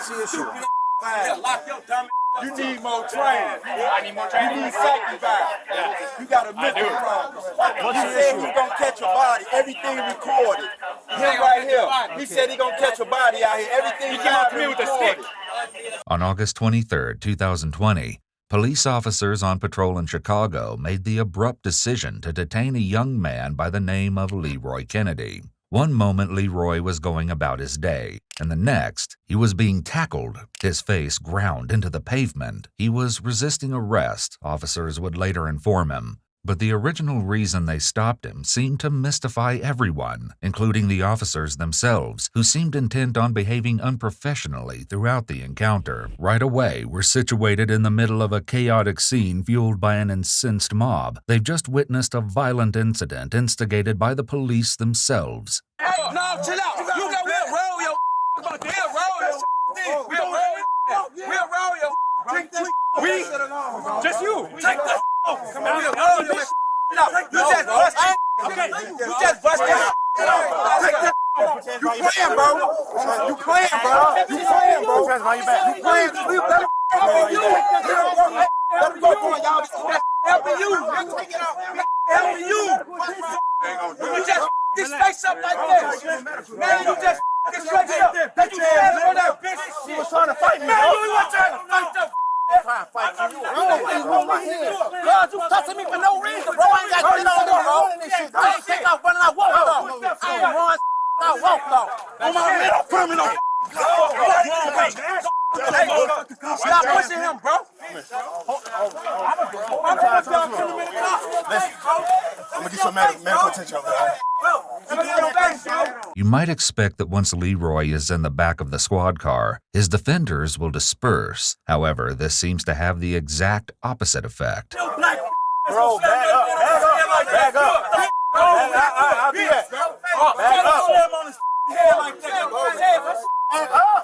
What's the issue? Lock your dumb. You need more training. I need more training. You need safety back. You got a mental problem. He said he's gonna catch a body. Everything recorded. Him right here. He said he's gonna catch a body out here. Everything He came up to me with a stick. On August 23, 2020, police officers on patrol in Chicago made the abrupt decision to detain a young man by the name of Leroy Kennedy. One moment Leroy was going about his day, and the next, he was being tackled, his face ground into the pavement. He was resisting arrest, officers would later inform him. But the original reason they stopped him seemed to mystify everyone, including the officers themselves, who seemed intent on behaving unprofessionally throughout the encounter. Right away, we're situated in the middle of a chaotic scene fueled by an incensed mob. They've just witnessed a violent incident instigated by the police themselves. Hey, no, chill out. You got we'll roll your about there, roll your we'll roll your Take this. we just you. Take this. Come on, you just busted. Okay, you just busted. Take this. You playing, bro. You playing, bro. You playing, bro. You playing. Let him go doing y'all. Helping you. Helping you. You just this face up like this. Man, you just this face up. That you standing on that bitch. He was trying to fight me, bro. Man, you was trying to fight them. Trying to fight you. God, you touching me for no reason, bro. I ain't got shit on you, bro. I ain't take off running. I walked off. I ain't run. I walked off. On my man, don't put him in Stop pushing him, bro. I'm gonna get some medical attention, bro. You might expect that once Leroy is in the back of the squad car, his defenders will disperse. However, this seems to have the exact opposite effect. Bro, bag up, bag up, bag up. I'll be that. Bag up. Bag up.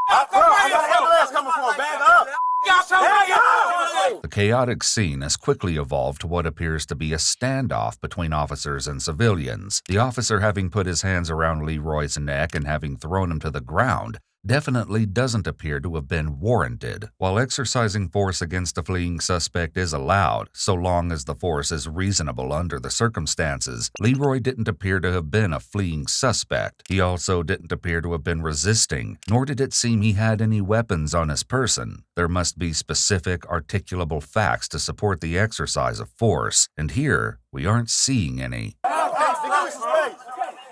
I got ambulance coming from. Bag up. The chaotic scene has quickly evolved to what appears to be a standoff between officers and civilians. The officer, having put his hands around Leroy's neck and having thrown him to the ground, definitely doesn't appear to have been warranted. While exercising force against a fleeing suspect is allowed, so long as the force is reasonable under the circumstances, Leroy didn't appear to have been a fleeing suspect. He also didn't appear to have been resisting, nor did it seem he had any weapons on his person. There must be specific, articulable facts to support the exercise of force, and here we aren't seeing any.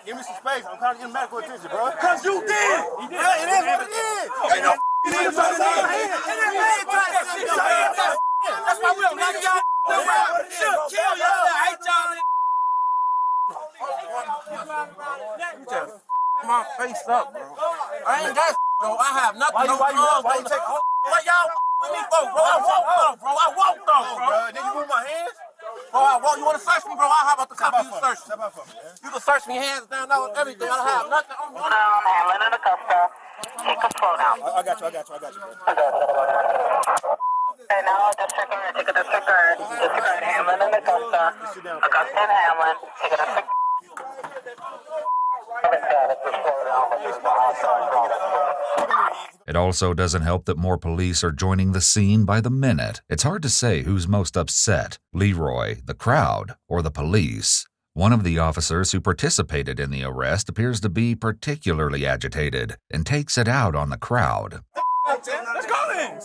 Give me some space. I'm trying to get medical attention, bro. Cause you did. He did. It is what it is. Ain't no that's why we don't like y'all. Should kill y'all. I hate y'all. My face up, bro. I ain't got bro. I have nothing. Why you take off? What y'all with me for, bro? I walked off, bro. I walked off, bro. Did you move my hands? Bro, you want to search me, bro? I'll have about the copy you search. Step out for me, man. You can search me hands down, everything. I don't have nothing on me. Hamlin in the cuffs. Take control now. I got you, bro. And now disregard, take a disregard. Disregard Hamlin in the cuffs. Augusta and Hamlin, take a disregard. It also doesn't help that more police are joining the scene by the minute. It's hard to say who's most upset, Leroy, the crowd, or the police. One of the officers who participated in the arrest appears to be particularly agitated and takes it out on the crowd. Let's go then.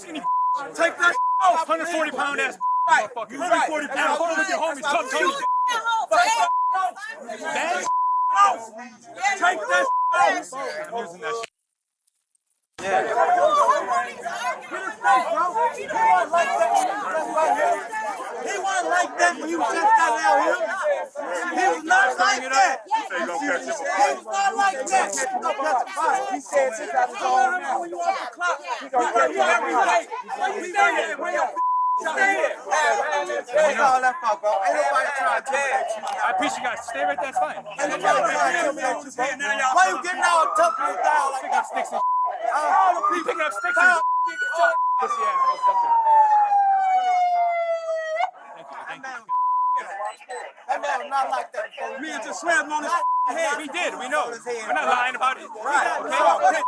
Take that off. 140-pound ass. Right. 140 pounds. Hold on with your homies. Talk to me. Take that off. I'm using that shit. Yeah. He wasn't like that when you just got out here. He was not like that. He was not like that. He said, when you off the clock, we run you every day. We stay here. Bring your stay here. That's all that fuck, bro. Ain't nobody trying to intimidate you. I appreciate you guys. Stay right there. It's fine. Ain't nobody trying to intimidate you, bro. Why you getting all tough and down like that? Sticks and all the people picking up sticks and pussy ass motherfucker. Thank you. That man was not like that. Me and just slammed on his head. We did. We know. We're not lying about it. Right. Okay.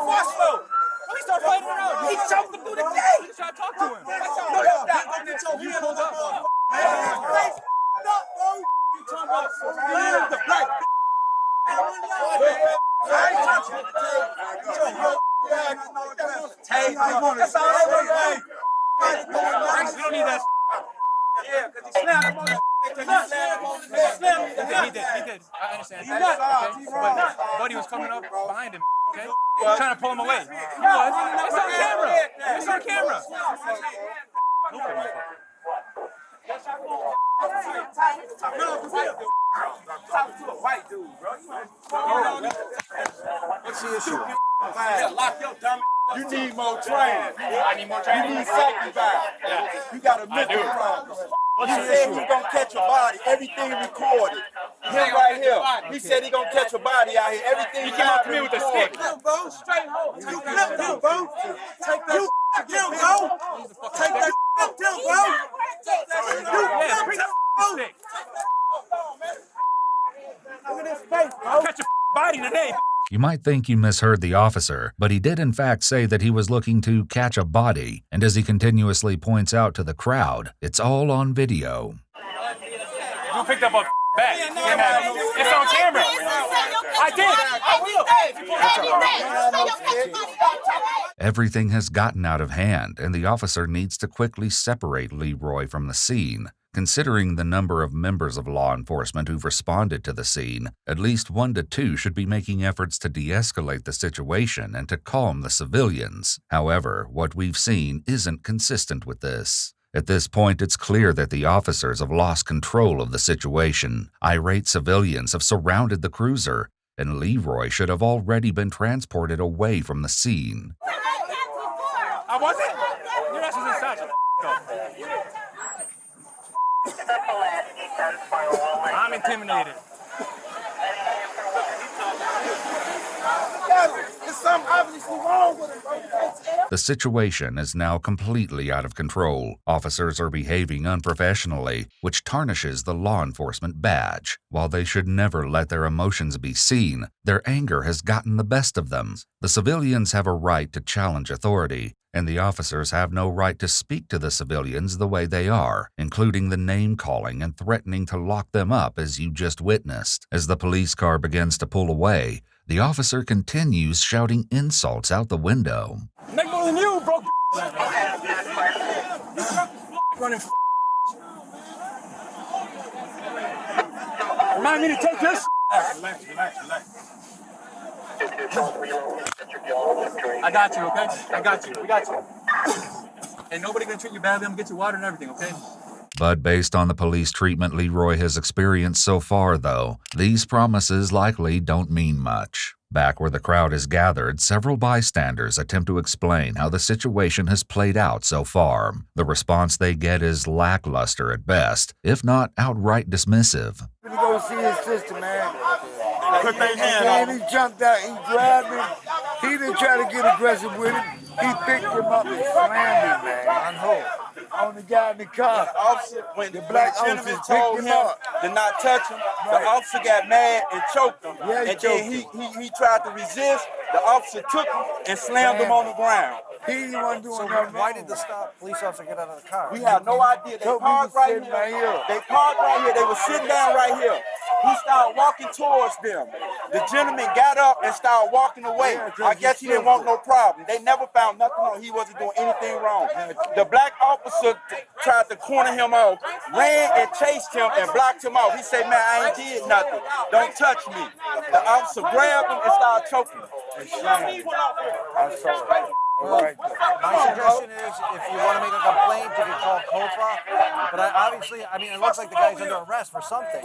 forceful. He started fighting around. He choked him through the gate. He tried to talk to him. You pulled up, you talking about the black. That's all they want. We don't need that. Yeah, because he slammed him on the He did. I understand. Okay? But Buddy was coming up behind him. Okay? Trying to pull him away. He was. It's on camera. It's on camera. to a white dude, bro. What's the issue? Lock your dumb. You need more training. I need more training. You need sacrifice. You got a mental problem. He said he's gonna catch a body. Everything recorded. Him right here. He said he gonna catch a body out here. Everything. He came up to me with a stick. Bro, straight home. Take that down, bro. Take that down, bro. Take that down, bro. Yeah, bring that stick. Look at his face, bro. I'll catch a body today. You might think you misheard the officer, but he did in fact say that he was looking to catch a body, and as he continuously points out to the crowd, it's all on video. You picked up a bag. It's on camera. I did. I will. Everything has gotten out of hand, and the officer needs to quickly separate Leroy from the scene. Considering the number of members of law enforcement who've responded to the scene, at least 1 to 2 should be making efforts to de-escalate the situation and to calm the civilians. However, what we've seen isn't consistent with this. At this point, it's clear that the officers have lost control of the situation. Irate civilians have surrounded the cruiser, and Leroy should have already been transported away from the scene. I wasn't. Your ass was inside. I'm intimidated. There's something obviously wrong with him, bro. The situation is now completely out of control. Officers are behaving unprofessionally, which tarnishes the law enforcement badge. While they should never let their emotions be seen, their anger has gotten the best of them. The civilians have a right to challenge authority, and the officers have no right to speak to the civilians the way they are, including the name-calling and threatening to lock them up as you just witnessed. As the police car begins to pull away, the officer continues shouting insults out the window. Make more than you, bro. Running. Remind me to take this. Relax. I got you, okay? I got you. We got you. And nobody gonna treat you badly. I'm gonna get you water and everything, okay? But based on the police treatment Leroy has experienced so far, though, these promises likely don't mean much. Back where the crowd is gathered, several bystanders attempt to explain how the situation has played out so far. The response they get is lackluster at best, if not outright dismissive. To go see his sister, man. Put their hand And on he jumped out, he grabbed him. He didn't try to get aggressive with him. He picked him up and slammed him, man. On who? On the guy in the car. The officer, when The black the gentleman officer told picked him him up. to not touch him, the Right. officer got mad and choked him. Yeah, he and choked then he tried to resist. The officer took him and slammed him on the ground. He wasn't doing nothing Why wrong. did the police officer get out of the car? We have no idea. They Told me parked he was right sitting right here. here. They parked right here. They were sitting down right here. He started walking towards them. The gentleman got up and started walking away. Yeah, 'cause I guess he he's didn't want no problem. They never found nothing on. He wasn't doing anything wrong. The black officer tried to corner him off, ran and chased him and blocked him off. He said, "Man, I ain't did nothing. Don't touch me." The officer grabbed him and started choking him. I saw it. Right. My suggestion is, if you want to make a complaint, you can call COFA. But it looks like the guy's under arrest for something.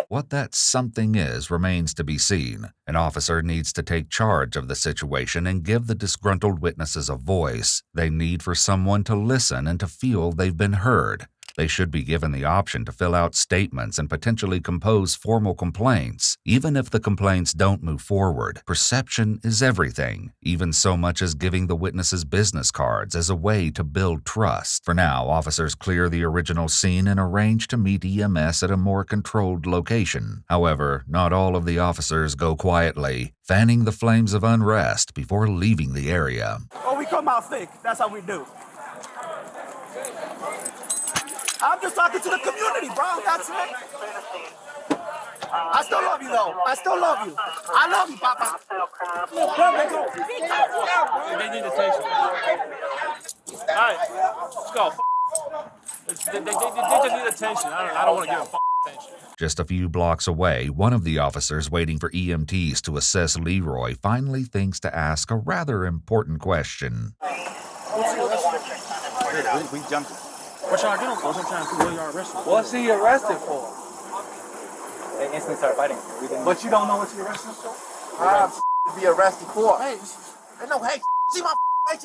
What that something is remains to be seen. An officer needs to take charge of the situation and give the disgruntled witnesses a voice. They need for someone to listen and to feel they've been heard. They should be given the option to fill out statements and potentially compose formal complaints. Even if the complaints don't move forward, perception is everything, even so much as giving the witnesses business cards as a way to build trust. For now, officers clear the original scene and arrange to meet EMS at a more controlled location. However, not all of the officers go quietly, fanning the flames of unrest before leaving the area. Oh, we come out thick. That's how we do. I'm just talking to the community, bro. That's it. I still love you, though. I still love you. I love you, Papa. They need attention. All right, let's go. They just need attention. I don't want to give them attention. Just a few blocks away, one of the officers waiting for EMTs to assess Leroy finally thinks to ask a rather important question. We jumped. What y'all doing? What y'all trying to do? What y'all arrested for? What's he arrested for? They instantly started fighting. But you don't know what you're arrested for? To be arrested for. Hey, no, hey, see my face?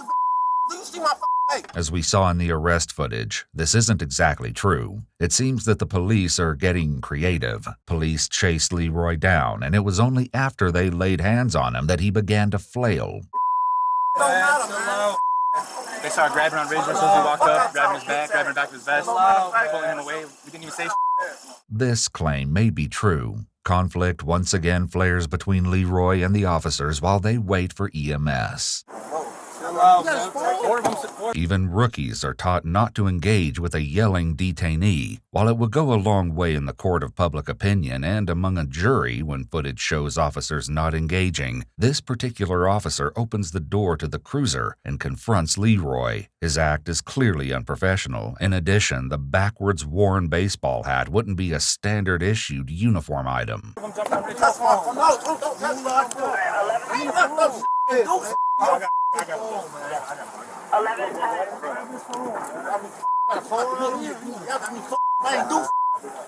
Do you see my face? As we saw in the arrest footage, this isn't exactly true. It seems that the police are getting creative. Police chased Leroy down, and it was only after they laid hands on him that he began to flail. They started grabbing on Razor as soon as we walked up, grabbing his back, grabbing the back of his vest, pulling him away. We didn't even say This claim may be true. Conflict once again flares between Leroy and the officers while they wait for EMS. Even rookies are taught not to engage with a yelling detainee. While it would go a long way in the court of public opinion and among a jury when footage shows officers not engaging, this particular officer opens the door to the cruiser and confronts Leroy. His act is clearly unprofessional. In addition, the backwards worn baseball hat wouldn't be a standard issued uniform item.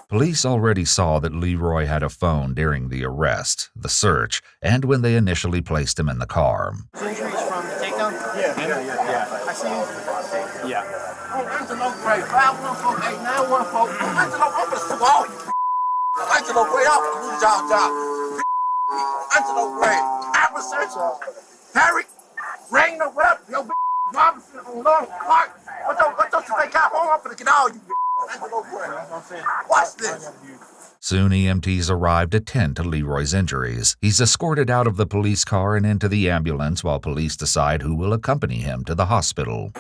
Police already saw that Leroy had a phone during the arrest, the search, and when they initially placed him in the car. Injuries from the takedown? Yeah. I see you. Yeah. Oh, Angelo Gray, 514-8914. Angelo, I'm gonna sue all you. Angelo Gray, I'm gonna lose y'all job. Angelo Gray, adversary, Harry, Rain the Rep, yo, Robinson on Long Park. What's your fake cop home? I'm gonna get all you. Angelo Gray. Watch this. Soon EMTs arrive to tend to Leroy's injuries. He's escorted out of the police car and into the ambulance while police decide who will accompany him to the hospital.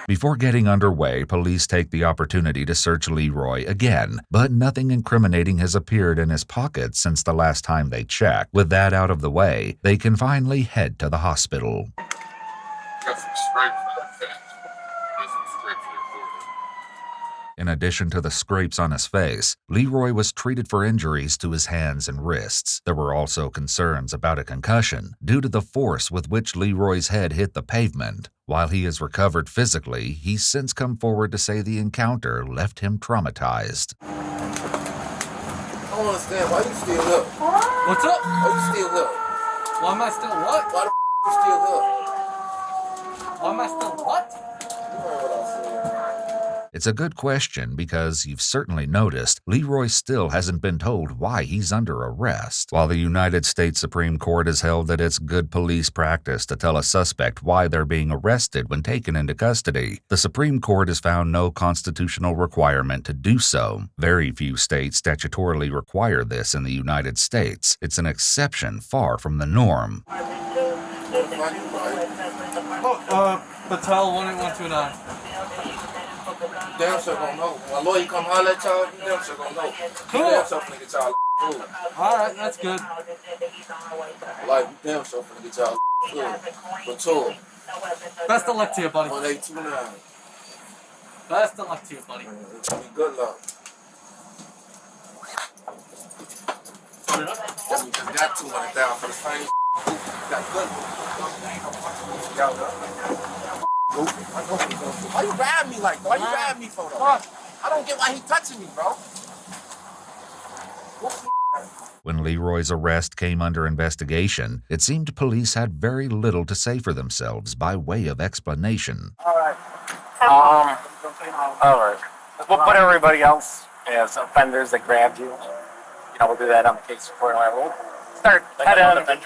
Before getting underway, police take the opportunity to search Leroy again, but nothing incriminating has appeared in his pockets since the last time they checked. With that out of the way, they can finally head to the hospital. Got some stripes on his face. Got some stripes on your forehead. In addition to the scrapes on his face, Leroy was treated for injuries to his hands and wrists. There were also concerns about a concussion due to the force with which Leroy's head hit the pavement. While he is recovered physically, he's since come forward to say the encounter left him traumatized. I don't understand why you still here. What's up? Why you still here? Why am I still what? Why the you still here? Why am I still what? You heard what I said. It's a good question because you've certainly noticed Leroy still hasn't been told why he's under arrest. While the United States Supreme Court has held that it's good police practice to tell a suspect why they're being arrested when taken into custody, the Supreme Court has found no constitutional requirement to do so. Very few states statutorily require this in the United States. It's an exception far from the norm. Patel 18129. Damn sure gonna know. My lawyer come holler at y'all, you damn sure gonna know. Cool. You damn sure finna get y'all food. Alright, that's good. Like, you damn sure finna get y'all food. But tour, Best of luck to you, buddy. 1829. Best of luck to you, buddy. Good luck. We just got 200,000 for the same. Got good. Why you grabbing me like that? Why you grabbing me for though? I don't get why he touching me, bro. When Leroy's arrest came under investigation, it seemed police had very little to say for themselves by way of explanation. All right. We'll put everybody else as offenders that grabbed you. We'll do that on the case report. We'll start head on.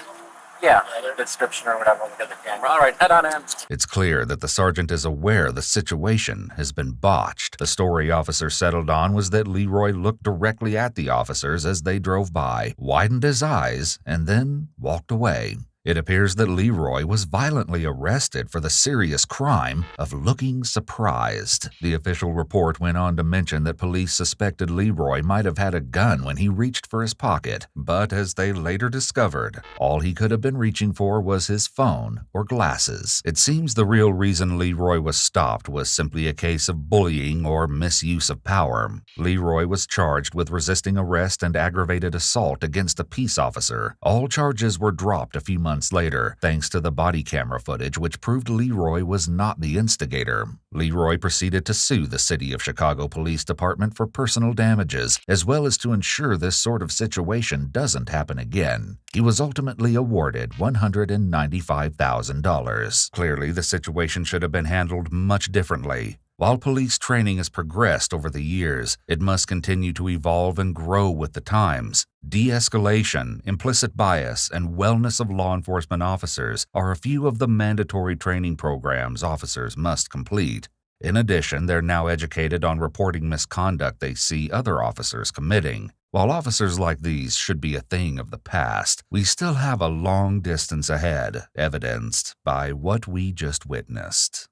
Yeah, the description or whatever. We'll get the camera. All right, head on in. It's clear that the sergeant is aware the situation has been botched. The story officer settled on was that Leroy looked directly at the officers as they drove by, widened his eyes, and then walked away. It appears that Leroy was violently arrested for the serious crime of looking surprised. The official report went on to mention that police suspected Leroy might have had a gun when he reached for his pocket, but as they later discovered, all he could have been reaching for was his phone or glasses. It seems the real reason Leroy was stopped was simply a case of bullying or misuse of power. Leroy was charged with resisting arrest and aggravated assault against a peace officer. All charges were dropped a few months later, thanks to the body camera footage which proved Leroy was not the instigator. Leroy proceeded to sue the City of Chicago Police Department for personal damages, as well as to ensure this sort of situation doesn't happen again. He was ultimately awarded $195,000. Clearly, the situation should have been handled much differently. While police training has progressed over the years, it must continue to evolve and grow with the times. De-escalation, implicit bias, and wellness of law enforcement officers are a few of the mandatory training programs officers must complete. In addition, they're now educated on reporting misconduct they see other officers committing. While officers like these should be a thing of the past, we still have a long distance ahead, evidenced by what we just witnessed.